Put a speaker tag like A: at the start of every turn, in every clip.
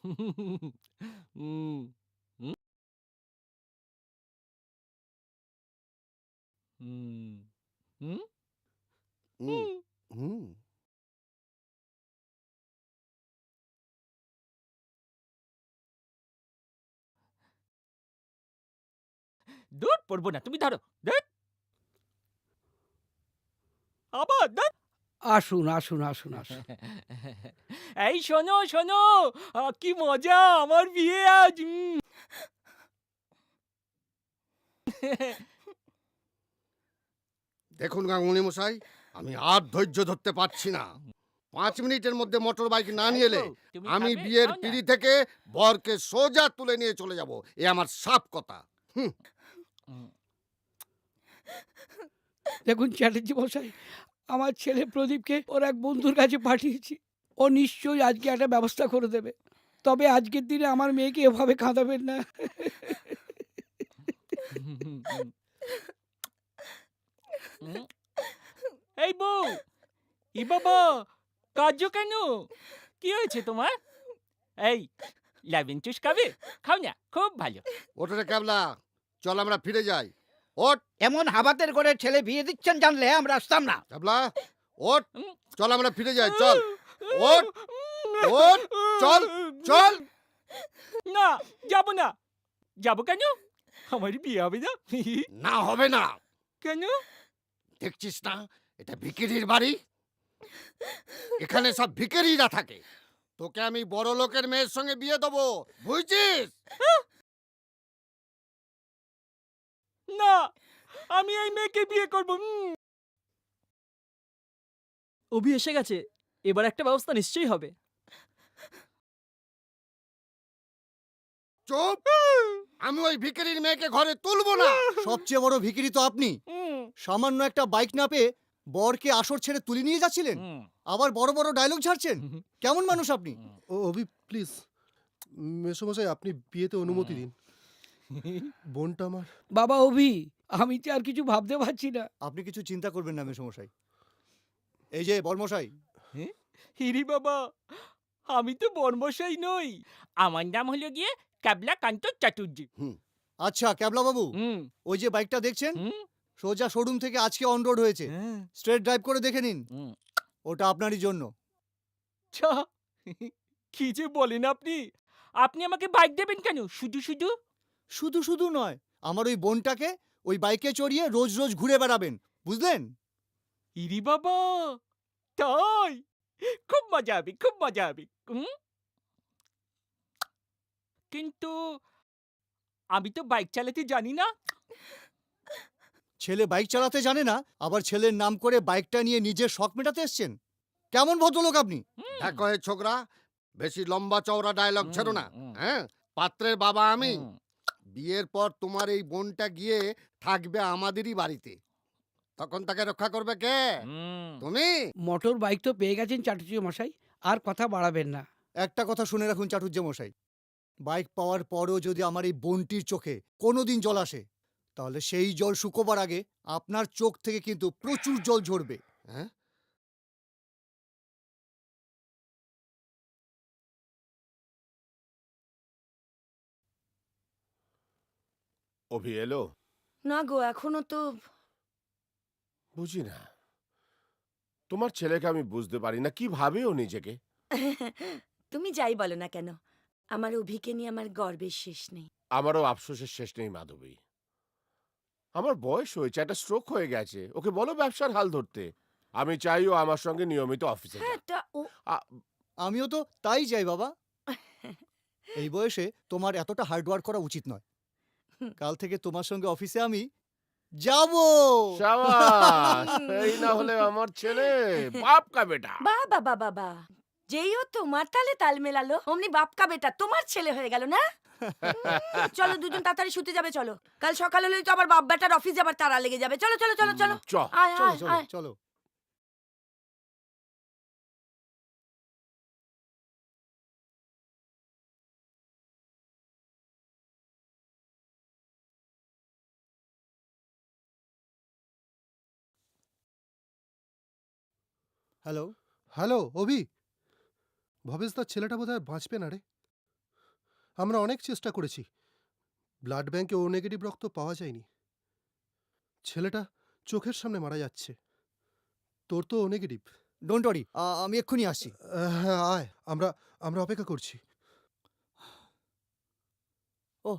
A: হুম, হুম, হুম, হুম,
B: হুম,
A: হুম।
B: হুম।
A: দূর পড়বো না, তুমি ধরো। ধ্যাৎ, আবার ধ্যাৎ।
C: আসুন, আসুন, আসুন, আসুন।
A: এই শোনো, শোনো, কি মজা আমার বিয়ে আজ।
B: দেখুন গাঙ্গুলি মশাই, আমি আর ধৈর্য ধরতে পারছি না। 5 মিনিটের মধ্যে মোটর বাইক না
A: এই
B: নিয়ে এলে
A: বউ, তুমি
B: আমি
A: খাবে?
B: বিয়ের
A: খাও না।
B: পিঁড়ি থেকে বরকে সোজা তুলে নিয়ে চলে যাব। এ আমার সাফ কথা। হুম।
A: হুম,
C: দেখুন চ্যাটার্জি মশাই, আমার ছেলে প্রদীপকে ওর এক বন্ধুর কাছে পাঠিয়েছি। ও নিশ্চয়ই আজকে একটা ব্যবস্থা করে দেবে। তবে আজকের দিনে আমার মেয়েকে এভাবে কাঁদাবেন না।
A: হুম, হুম, হুম, হুম। এই বউ, ই বাবা, কাঁদছো কেন? কি হয়েছে তোমার? এই, লেমন জুস খাবে? খাও না, খুব ভালো।
B: ওঠো রে ক্যাবলা, চল আমরা ফিরে যাই। ওঠ
D: এমন হাবাতের করে ছেলে বিয়ে দিচ্ছেন জানলে আমরা আসতাম না।
B: ক্যাবলা, ওঠ,
A: উম,
B: চল আমরা ফিরে যাই, চল। ওঠ, ওঠ, চল, চল।
A: না, যাবো না। যাবো কেন? আমার বিয়ে হবে না।
B: না হবে না।
A: কেন?
B: দেখছিস না, এটা ভিখিরির বাড়ি। এখানে সব ভিখিরিরা থাকে। তোকে আমি বড় লোকের মেয়ের সঙ্গে বিয়ে দেবো, বুঝছিস?
A: না, আমি এই মেয়েকে বিয়ে করবো।
E: অভি এসে গেছে। এবার একটা ব্যবস্থা নিশ্চয়ই হবে।
B: চুপ! আমি ওই ভিখিরির মেয়েকে ঘরে তুলবো না।
D: সবচেয়ে বড় ভিখিরি তো আপনি। সামান্য একটা বাইক না পেয়ে বরকে আসর ছেড়ে তুলে নিয়ে যাচ্ছিলেন, আবার বড় বড় ডায়লগ ঝাড়ছেন। কেমন মানুষ আপনি?
F: ও অভি প্লিজ, মেসোমশাই আপনি বিয়েতে অনুমতি দিন। বোনটা আমার।
C: বাবা অভি, আমি তো আর কিছু ভাবতে পারছি না।
D: আপনি কিছু চিন্তা করবেন না মেসোমশাই। এই যে বর্মশাই,
A: হিরি বাবা, আমি তো বর্মশাই নই। আমার নাম হলো গিয়ে ক্যাবলা কান্ত চ্যাটুর্জি।
D: আচ্ছা ক্যাবলা বাবু,
A: হুম,
D: ওই যে বাইকটা দেখছেন
A: হুম,
D: সোজা শোরুম থেকে আজকে অন রোড হয়েছে।
A: হ্যাঁ,
D: স্ট্রেট ড্রাইভ করে দেখে নিন,
A: হুম।
D: ওটা আপনারই জন্য।
A: ছা, কি যে বলেন আপনি? আপনি আমাকে বাইক দেবেন কেন? শুধু শুধু?
D: শুধু শুধু নয়, আমার ওই বোনটাকে ওই বাইকে চড়িয়ে রোজ রোজ ঘুরে বেড়াবেন, বুঝলেন?
A: ইরি বাবা, তাই? খুব মজা হবে, খুব মজা হবে। কিন্তু আমি তো বাইক চালাতে জানি না।
D: ছেলে বাইক চালাতে জানে না, আবার ছেলের নাম করে বাইকটা নিয়ে নিজের শখ মেটাতে এসছেন? কেমন ভদ্রলোক আপনি?
B: দেখো হে ছোকরা, বেশি লম্বা চওড়া ডায়লগ ছেড়ো না। হ্যাঁ, পাত্রের বাবা আমি। বিয়ের পর তোমার এই বোনটা গিয়ে থাকবে আমাদেরই বাড়িতে। তখন তাকে রক্ষা করবে কে? তুমি?
C: মোটর বাইক তো পেয়ে গেছেন চ্যাটার্জি মশাই, আর কথা বাড়াবেন না।
D: একটা কথা শুনে রাখুন চাটুর্যে মশাই, বাইক পাওয়ার পরও যদি আমার এই বোনটির চোখে কোনোদিন জল আসে, তাহলে সেই জল শুকোবার আগে আপনার চোখ থেকে কিন্তু প্রচুর জল ঝরবে।
B: হ্যাঁ?
G: অভি এলো?
H: না গো, এখনো তো।
G: বুঝি না, তোমার ছেলেকে আমি বুঝতে পারি না, কি ভাবে ও নিজেকে।
H: তুমি যাই বলো না কেন, আমার অভিকে নিয়ে আমার গর্বের শেষ নেই।
G: আমারও আফসোসের শেষ নেই মাধবী। আমার বয়স হয়েছে, একটা স্ট্রোক হয়ে গেছে, ওকে বলো ব্যবসার হাল ধরতে। আমি চাই ও আমার সঙ্গে নিয়মিত অফিসে
H: হ্যাঁ,
G: যাক।
H: তা ও।
G: আ-
D: আমিও তো তাই চাই বাবা। এই বয়সে তোমার এতটা হার্ড ওয়ার্ক করা উচিত নয়। কাল থেকে তোমার সঙ্গে অফিসে আমি যাব।
G: সাবাস, এই না হলে আমার ছেলে বাপ কা বেটা।
H: বা বাবা বাবা, যেই ও তোমার তালে তাল মেলালো অমনি বাপকা বেটা তোমার ছেলে হয়ে গেল না। চলো দুজন তাড়াতাড়ি শুতে যাবে, চলো। কাল সকাল হলেই তো আবার বাপ বেটার অফিস যাবার তারা লেগে যাবে। চলো চলো চলো চলো।
G: চ।
H: আয়
D: চলো
H: আয়
D: চলো
H: আয়।
D: চলো। হ্যালো।
F: হ্যালো অভি, ভবেশদার ছেলেটা বোধহয় বাঁচবে না রে। আমরা অনেক চেষ্টা করেছি, ব্লাড ব্যাংকে ও নেগেটিভ রক্ত পাওয়া যায়নি। ছেলেটা চোখের সামনে মারা যাচ্ছে। তোর তো ও নেগেটিভ।
D: ডোন্ট ওয়ারি, আমি এক্ষুনি আসছি।
F: হ্যাঁ, আয়, আমরা আমরা অপেক্ষা করছি।
D: ও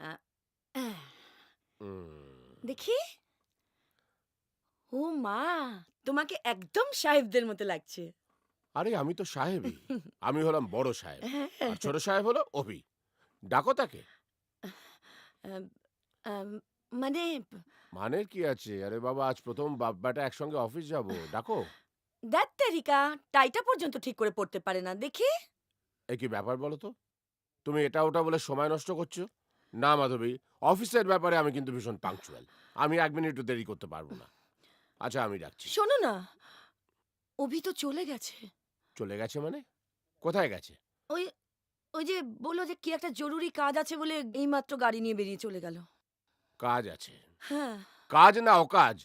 H: আহ, আহ,
G: হুম।
H: দেখি। ও মা, তোমাকে একদম সাহেবদের মতো লাগছে।
G: আরে আমি তো সাহেবই। আমি হলাম বড় সাহেব,
H: হ্যাঁ,
G: আর ছোট সাহেব হলো অভি। ডাকো তাকে।
H: আম, আম, মানে
G: মানের কি আছে? আরে বাবা, আজ প্রথম বাপ বেটা একসঙ্গে অফিস যাব, ডাকো।
H: দ্যাট তেরিকা, টাইটা পর্যন্ত ঠিক করে পড়তে পারে না। দেখি।
G: এ কি ব্যাপার বলো তো? তুমি এটা ওটা বলে সময় নষ্ট করছো। না মাধবী, অফিসের ব্যাপারে আমি কিন্তু ভীষণ পাংচুয়াল। আমি 1 মিনিটও দেরি করতে পারবো না। আচ্ছা, আমি ডাকছি।
H: শোনো না, অভি তো চলে গেছে।
G: চলে গেছে মানে? কোথায় গেছে?
H: ওই ওই যে বললো যে কি একটা জরুরি কাজ আছে বলে এইমাত্র গাড়ি নিয়ে বেরিয়ে চলে গেল।
G: কাজ আছে?
H: হ্যাঁ।
G: কাজ না অকাজ।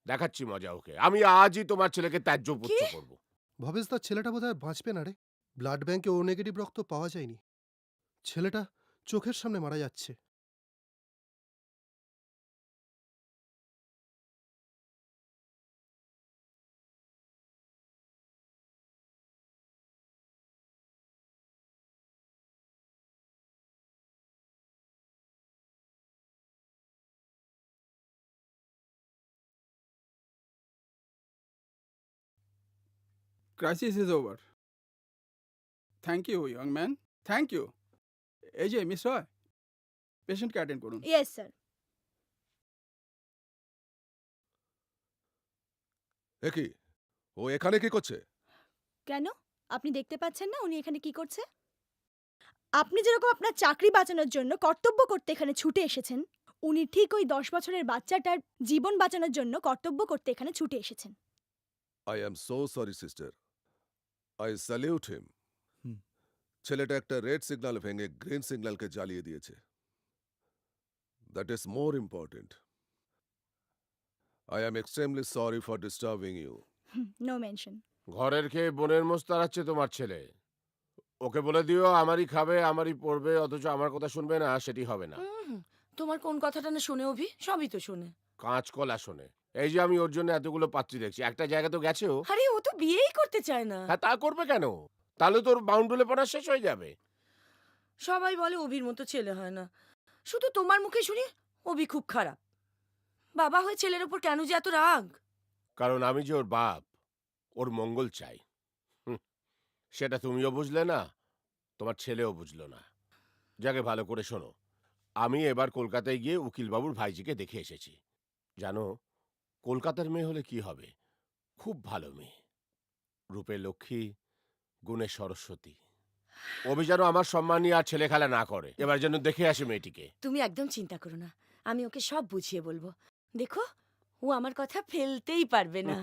G: দেখাচ্ছি মজা ওকে। আমি আজই তোমার ছেলেকে ত্যায্য পুত্র
H: কি?
G: করব।
F: ভবেশ দা, ছেলেটা বোধহয় বাঁচবে না রে। ব্লাড ব্যাংকে ও নেগেটিভ রক্ত পাওয়া যায়নি। ছেলেটা চোখের সামনে মারা যাচ্ছে।
C: Crisis is over. Thank you young man, thank you. এই যে মিস রয়, পেশেন্টকে অ্যাটেন্ড করুন।
I: Yes sir.
J: কি ও এখানে কি করছে?
I: কেন, আপনি দেখতে পাচ্ছেন না উনি এখানে কি করছে? আপনি যেরকম আপনার চাকরি বাঁচানোর জন্য কর্তব্য করতে এখানে ছুটে এসেছেন, উনি ঠিক ওই 10 বছরের বাচ্চাটার জীবন বাঁচানোর জন্য কর্তব্য করতে এখানে ছুটে এসেছেন।
J: I am so sorry sister, I salute him. ছেলেটা একটা রেড সিগন্যাল ভেঙে গ্রিন সিগন্যালকে জ্বালিয়ে দিয়েছে। That is more important. I am extremely sorry for disturbing you.
I: No mention.
G: ঘরের খেয়ে বোনের মোষ তাড়াচ্ছে তোমার ছেলে। ওকে বলে দিও আমারই খাবে, আমারই পড়বে, অথচ আমার কথা শুনবে না, সেটি হবে না।
H: তোমার কোন কথাটা না শুনে অভি? সবই তো শুনে।
G: কাঁচকলা শোনে। এই যে আমি ওর জন্য এতগুলো পাত্রী দেখছি, একটা জায়গা তো গেছেও।
H: আরে ও তো বিয়েই করতে চায় না।
G: হ্যাঁ, তা করবে কেন? তাহলে তোর বাউন্ডুলে পড়া শেষ হয়ে যাবে।
H: সবাই বলে অভির মতো ছেলে হয় না। শুধু তোমার মুখে শুনি অভি খুব খারাপ। বাবা হয়ে ছেলের ওপর কেন যে এত রাগ?
G: কারণ আমি যে ওর বাপ, ওর মঙ্গল চাই। হুঁ, সেটা তুমিও বুঝলে না, তোমার ছেলেও বুঝলো না। যাকে ভালো করে শোনো, আমি এবার কলকাতায় গিয়ে উকিলবাবুর ভাইজিকে দেখে এসেছি। জানো, কলকাতার মেয়ে হলে কি হবে? খুব ভালো মেয়ে, রূপে লক্ষ্মী, গুণে সরস্বতী। অভি যেন আমার সম্মান নিয়ে আর ছেলে খেলা না করে। এবার যেন দেখে আসে মেয়েটিকে।
H: তুমি একদম চিন্তা করো না, আমি ওকে সব বুঝিয়ে বলবো। দেখো, ও আমার কথা ফেলতেই পারবে না।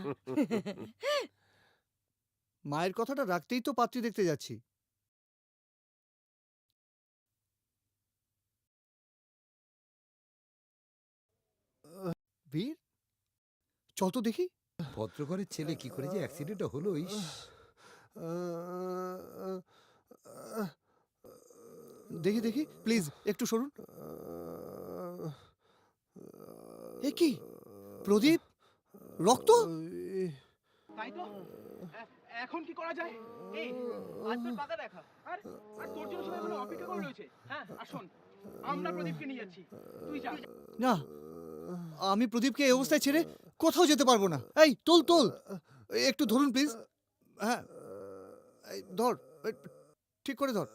D: মায়ের কথাটা রাখতেই তো পাত্রী দেখতে যাচ্ছি। বীর, চল তো দেখি।
K: ভদ্রঘরের ছেলে কি করে যে অ্যাক্সিডেন্টটা হলো, ইস।
D: দেখি দেখি প্লিজ, একটু সরুন। এ কি প্রদীপ, রক্ত?
C: তাই তো, এখন কি করা যায়? এই আজ তোর পাকা দেখা, আর আর তোর জন্য সবাই এখনো অপেক্ষা করে রয়েছে। হ্যাঁ, আসুন, আমরা প্রদীপকে নিয়ে যাচ্ছি, তুই যা।
D: না, আমি প্রদীপকে এই অবস্থায় ছেড়ে কোথাও যেতে পারবো না। এই তোল তোল, একটু ধরুন প্লিজ। হ্যাঁ, এই ধর, এই, ঠিক করে ধর।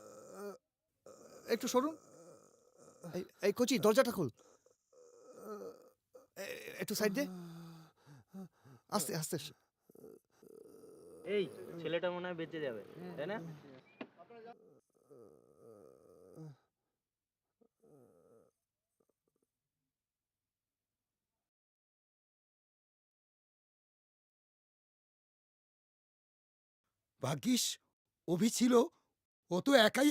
D: একটু সরুন। এই কচি, দরজাটা খোল। একটু সাইড দে, আস্তে আস্তে।
E: এই ছেলেটা মনে হয় বেঁচে যাবে, তাই না?
K: ভাগ্যিস অভি ছিল, ও তো একাই